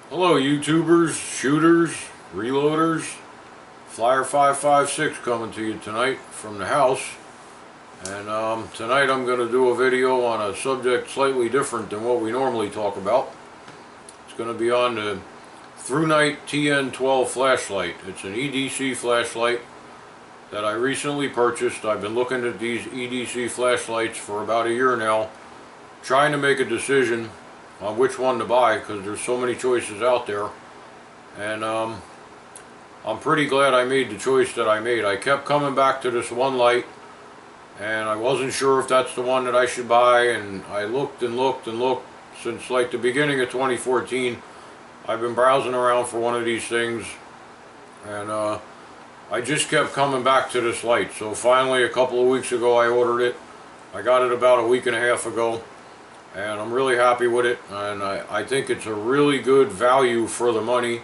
Hello YouTubers, shooters, reloaders, Flyer 556 coming to you tonight from the house. And tonight I'm going to do a video on a subject slightly different than what we normally talk about. It's going to be on the Thrunite TN12 flashlight. It's an EDC flashlight that I recently purchased. I've been looking at these EDC flashlights for about a year now, trying to make a decision on which one to buy because there's so many choices out there. And I'm pretty glad I made the choice that I made. I kept coming back to this one light and I wasn't sure if that's the one that I should buy, and I looked and looked and looked since like the beginning of 2014. I've been browsing around for one of these things, and I just kept coming back to this light. So finally a couple of weeks ago I ordered it. I got it about a week and a half ago, and I'm really happy with it, and I think it's a really good value for the money.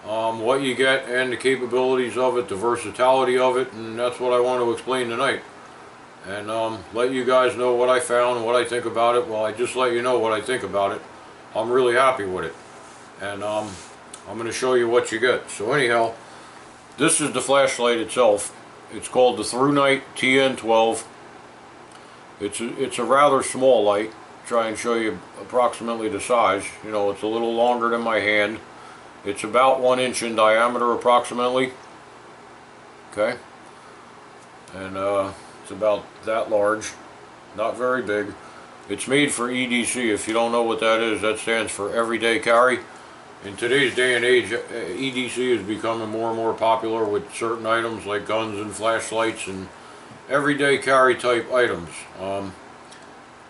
What you get and the capabilities of it, the versatility of it, and that's what I want to explain tonight. And let you guys know what I found and what I think about it. Well, I just let you know what I think about it. I'm really happy with it, and I'm going to show you what you get. So anyhow, this is the flashlight itself. It's called the Thrunite TN12. It's a rather small light. Try and show you approximately the size. You know, it's a little longer than my hand. It's about 1 inch in diameter approximately. Okay, and it's about that large, not very big. It's made for EDC. If you don't know what that is, that stands for everyday carry. In today's day and age, EDC is becoming more and more popular with certain items like guns and flashlights and everyday carry type items.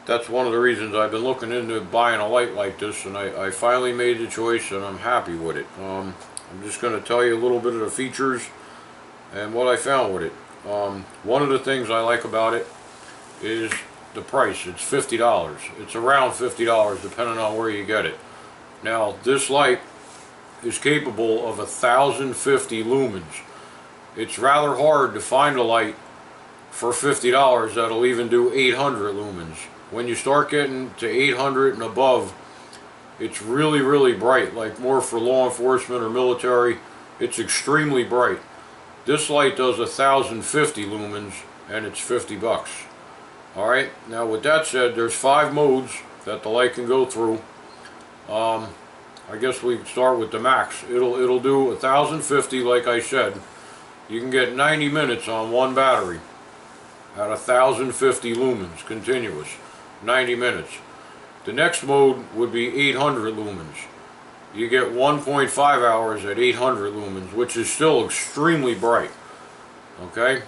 That's one of the reasons I've been looking into buying a light like this, and I finally made the choice and I'm happy with it. I'm just going to tell you a little bit of the features and what I found with it. One of the things I like about it is the price. It's $50. It's around $50 depending on where you get it. Now this light is capable of 1050 lumens. It's rather hard to find a light for $50 that'll even do 800 lumens. When you start getting to 800 and above, it's really, really bright, like more for law enforcement or military. It's extremely bright. This light does 1050 lumens and it's 50 bucks. Alright, now with that said, there's 5 modes that the light can go through. I guess we can start with the max. It'll do 1050, like I said. You can get 90 minutes on one battery at 1050 lumens continuous. 90 minutes. The next mode would be 800 lumens. You get 1.5 hours at 800 lumens, which is still extremely bright. Okay,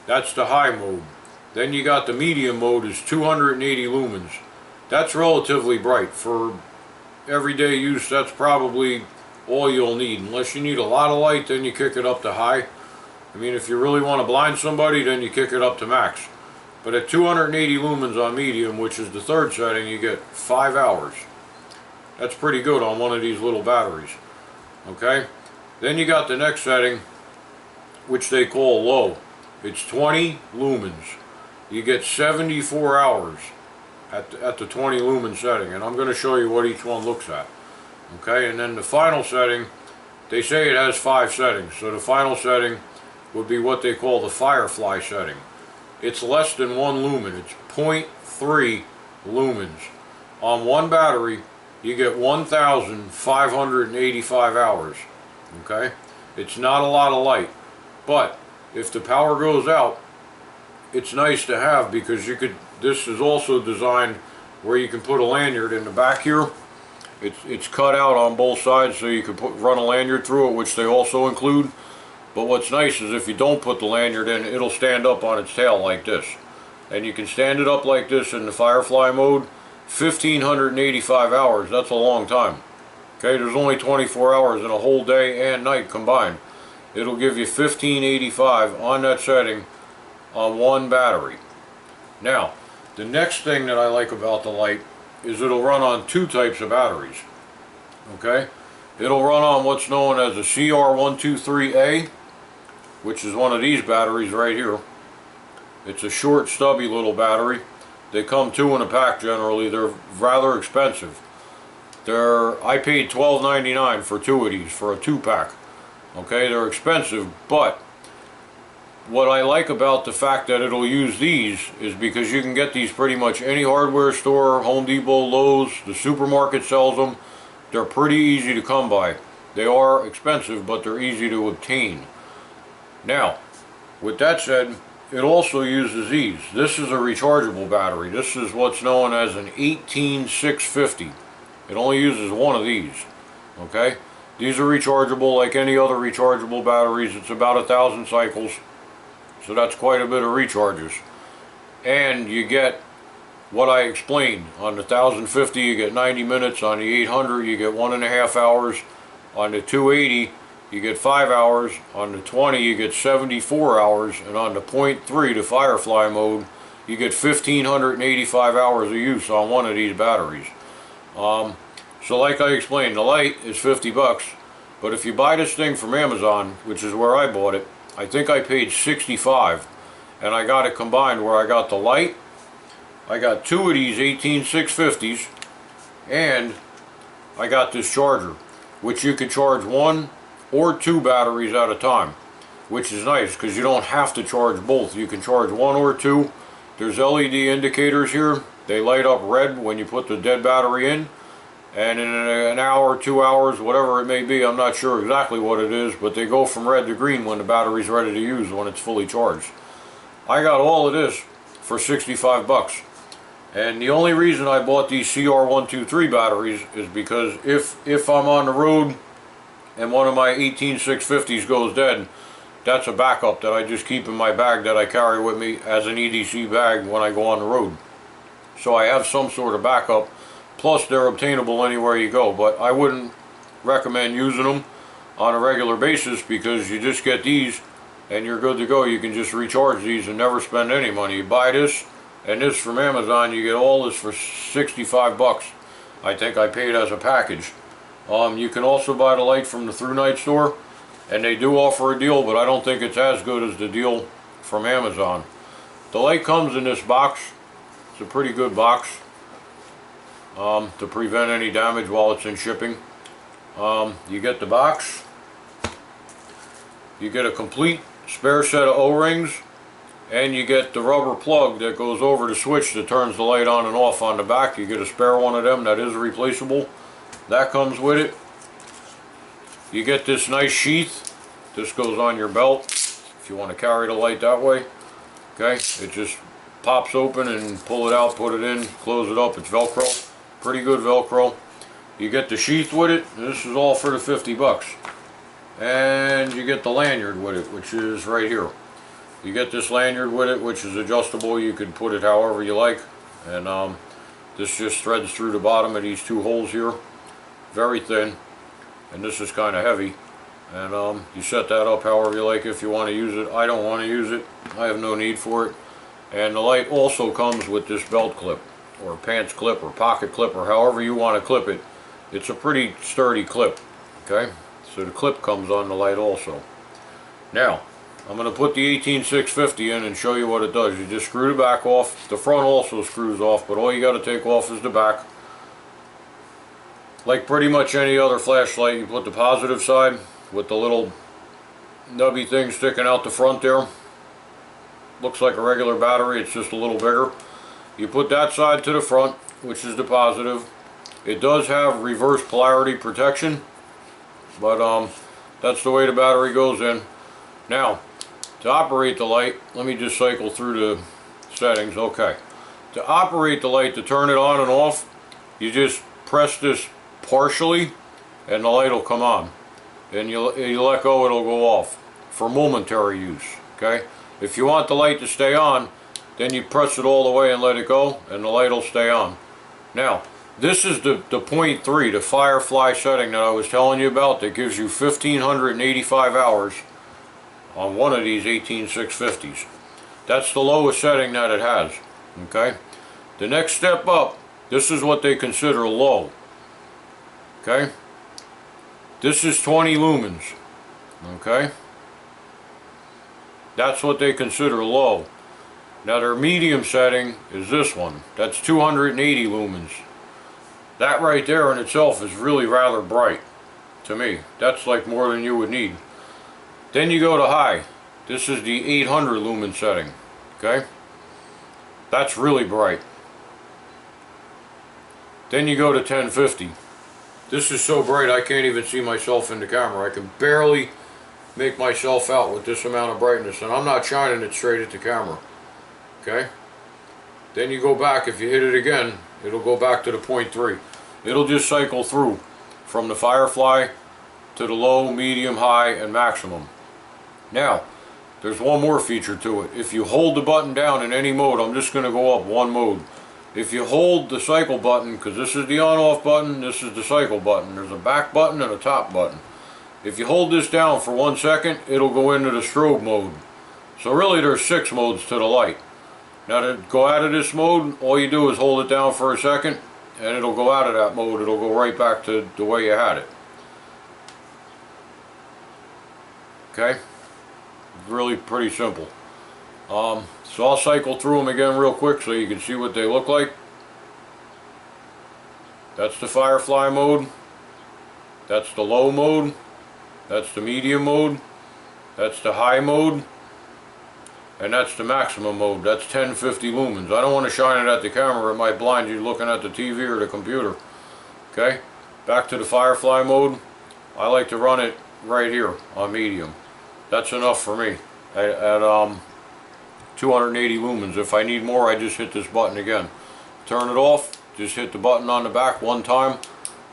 that's the high mode. Then you got the medium mode, is 280 lumens. That's relatively bright for everyday use. That's probably all you'll need, unless you need a lot of light. Then you kick it up to high. I mean, if you really want to blind somebody, then you kick it up to max. But at 280 lumens on medium, which is the third setting, you get 5 hours. That's pretty good on one of these little batteries. Okay? Then you got the next setting, which they call low. It's 20 lumens. You get 74 hours at the 20 lumen setting. And I'm going to show you what each one looks at. Okay? And then the final setting, they say it has 5 settings. So the final setting would be what they call the firefly setting. It's less than 1 lumen. It's 0.3 lumens. On one battery, you get 1,585 hours. Okay? It's not a lot of light. But if the power goes out, it's nice to have, because you could, this is also designed where you can put a lanyard in the back here. It's cut out on both sides so you can run a lanyard through it, which they also include. But what's nice is if you don't put the lanyard in, it'll stand up on its tail like this. And you can stand it up like this in the firefly mode. 1,585 hours, that's a long time. Okay, there's only 24 hours in a whole day and night combined. It'll give you 1,585 on that setting on one battery. Now, the next thing that I like about the light is it'll run on 2 types of batteries. Okay, it'll run on what's known as a CR123A, which is one of these batteries right here. It's a short, stubby little battery. They come 2 in a pack generally. They're rather expensive. I paid $12.99 for two of these, for a 2-pack. Okay, they're expensive, but what I like about the fact that it'll use these is because you can get these pretty much any hardware store, Home Depot, Lowe's, the supermarket sells them. They're pretty easy to come by. They are expensive, but they're easy to obtain. Now, with that said, it also uses these. This is a rechargeable battery. This is what's known as an 18650. It only uses one of these. Okay? These are rechargeable like any other rechargeable batteries. It's about 1,000 cycles. So that's quite a bit of recharges. And you get what I explained. On the 1050 you get 90 minutes. On the 800 you get 1.5 hours. On the 280 you get 5 hours. On the 20 you get 74 hours. And on the 0.3, the Firefly mode, you get 1,585 hours of use on one of these batteries. So like I explained, the light is 50 bucks, but if you buy this thing from Amazon, which is where I bought it, I think I paid 65, and I got it combined where I got the light, I got two of these 18650s, and I got this charger, which you can charge 1 or 2 batteries at a time, which is nice because you don't have to charge both. You can charge 1 or 2. There's LED indicators here. They light up red when you put the dead battery in. And in an hour, 2 hours, whatever it may be, I'm not sure exactly what it is, but they go from red to green when the battery's ready to use, when it's fully charged. I got all of this for 65 bucks. And the only reason I bought these CR123 batteries is because if I'm on the road and one of my 18650s goes dead, that's a backup that I just keep in my bag that I carry with me as an EDC bag when I go on the road. So I have some sort of backup. Plus they're obtainable anywhere you go, but I wouldn't recommend using them on a regular basis because you just get these and you're good to go. You can just recharge these and never spend any money. You buy this and this from Amazon, you get all this for 65 bucks. I think I paid as a package. You can also buy the light from the Thrunite store, and they do offer a deal, but I don't think it's as good as the deal from Amazon. The light comes in this box. It's a pretty good box. To prevent any damage while it's in shipping. You get the box, you get a complete spare set of O-rings, and you get the rubber plug that goes over the switch that turns the light on and off on the back. You get a spare one of them that is replaceable. That comes with it. You get this nice sheath. This goes on your belt if you want to carry the light that way. Okay, it just pops open and pull it out, put it in, close it up. It's Velcro. Pretty good Velcro. You get the sheath with it. This is all for the 50 bucks. And you get the lanyard with it, which is right here. You get this lanyard with it, which is adjustable. You can put it however you like. And this just threads through the bottom of these 2 holes here. Very thin. And this is kind of heavy. And you set that up however you like if you want to use it. I don't want to use it. I have no need for it. And the light also comes with this belt clip, or pants clip, or pocket clip, or however you want to clip it. It's a pretty sturdy clip. Okay, so the clip comes on the light also. Now I'm going to put the 18650 in and show you what it does. You just screw the back off. The front also screws off, but all you got to take off is the back. Like pretty much any other flashlight, you put the positive side with the little nubby thing sticking out the front there. Looks like a regular battery, it's just a little bigger. You put that side to the front, which is the positive. It does have reverse polarity protection, but that's the way the battery goes in. Now, to operate the light, let me just cycle through the settings. Okay. To operate the light, to turn it on and off, you just press this partially and the light will come on. And you let go, it'll go off for momentary use. Okay. If you want the light to stay on, then you press it all the way and let it go, and the light will stay on. Now, this is the 0.3, the Firefly setting that I was telling you about, that gives you 1,585 hours on one of these 18650s. That's the lowest setting that it has. Okay? The next step up, this is what they consider low. Okay? This is 20 lumens. Okay? That's what they consider low. Now their medium setting is this one. That's 280 lumens. That right there in itself is really rather bright to me. That's like more than you would need. Then you go to high. This is the 800 lumen setting. Okay? That's really bright. Then you go to 1050. This is so bright I can't even see myself in the camera. I can barely make myself out with this amount of brightness, and I'm not shining it straight at the camera. Okay? Then you go back. If you hit it again, it'll go back to the 0.3. It'll just cycle through from the Firefly to the low, medium, high, and maximum. Now, there's one more feature to it. If you hold the button down in any mode, I'm just going to go up one mode. If you hold the cycle button, because this is the on-off button, this is the cycle button. There's a back button and a top button. If you hold this down for 1 second, it'll go into the strobe mode. So really there's 6 modes to the light. Now to go out of this mode, all you do is hold it down for a second, and it'll go out of that mode. It'll go right back to the way you had it. Okay? Really pretty simple. So I'll cycle through them again real quick so you can see what they look like. That's the Firefly mode. That's the low mode. That's the medium mode. That's the high mode. And that's the maximum mode. That's 1050 lumens. I don't want to shine it at the camera. It might blind you looking at the TV or the computer. Okay? Back to the Firefly mode. I like to run it right here on medium. That's enough for me at 280 lumens. If I need more, I just hit this button again. Turn it off. Just hit the button on the back one time.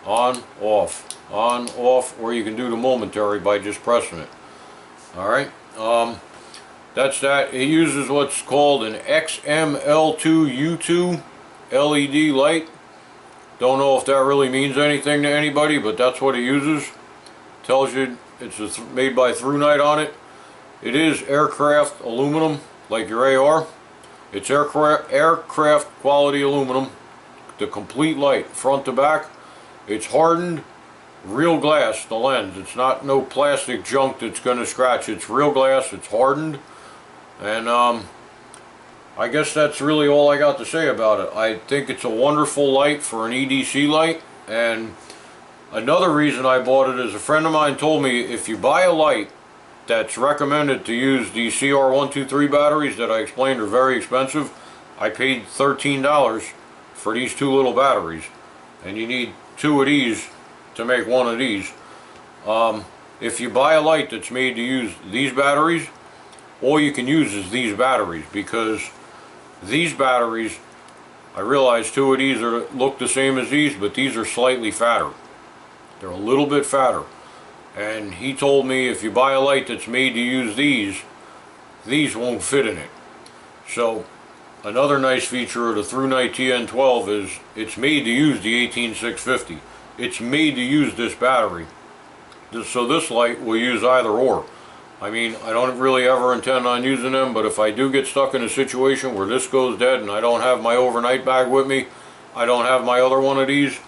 On, off. On, off. Or you can do the momentary by just pressing it. Alright? That's that. It uses what's called an XML2U2 LED light. Don't know if that really means anything to anybody, but that's what it uses. Tells you it's made by Thrunite on it. It is aircraft aluminum, like your AR. It's aircraft quality aluminum. The complete light, front to back. It's hardened, real glass, the lens. It's not no plastic junk that's going to scratch. It's real glass, it's hardened. And I guess that's really all I got to say about it. I think it's a wonderful light for an EDC light. And another reason I bought it is a friend of mine told me if you buy a light that's recommended to use the CR123 batteries that I explained are very expensive, I paid $13 for these 2 little batteries. And you need 2 of these to make 1 of these. If you buy a light that's made to use these batteries, all you can use is these batteries, because these batteries, I realize 2 of these look the same as these, but these are slightly fatter. They're a little bit fatter. And he told me if you buy a light that's made to use these won't fit in it. So another nice feature of the Thrunite TN12 is it's made to use the 18650. It's made to use this battery. So this light will use either or. I mean, I don't really ever intend on using them, but if I do get stuck in a situation where this goes dead and I don't have my overnight bag with me, I don't have my other one of these,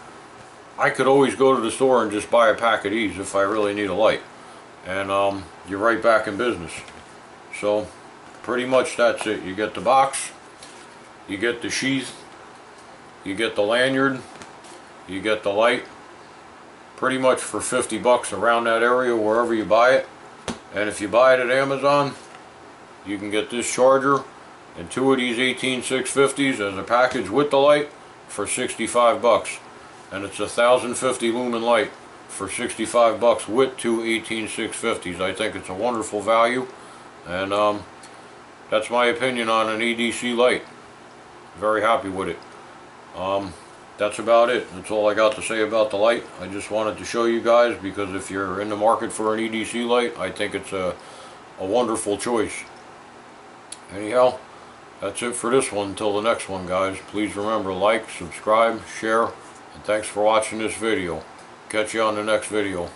I could always go to the store and just buy a pack of these if I really need a light. And you're right back in business. So pretty much that's it. You get the box, you get the sheath, you get the lanyard, you get the light, pretty much for 50 bucks around that area wherever you buy it. And if you buy it at Amazon, you can get this charger and 2 of these 18650s as a package with the light for 65 bucks. And it's a 1050 lumen light for 65 bucks with 2 18650s. I think it's a wonderful value, and that's my opinion on an EDC light. Very happy with it. That's about it. That's all I got to say about the light. I just wanted to show you guys, because if you're in the market for an EDC light, I think it's a wonderful choice. Anyhow, that's it for this one. Until the next one, guys, please remember, like, subscribe, share, and thanks for watching this video. Catch you on the next video.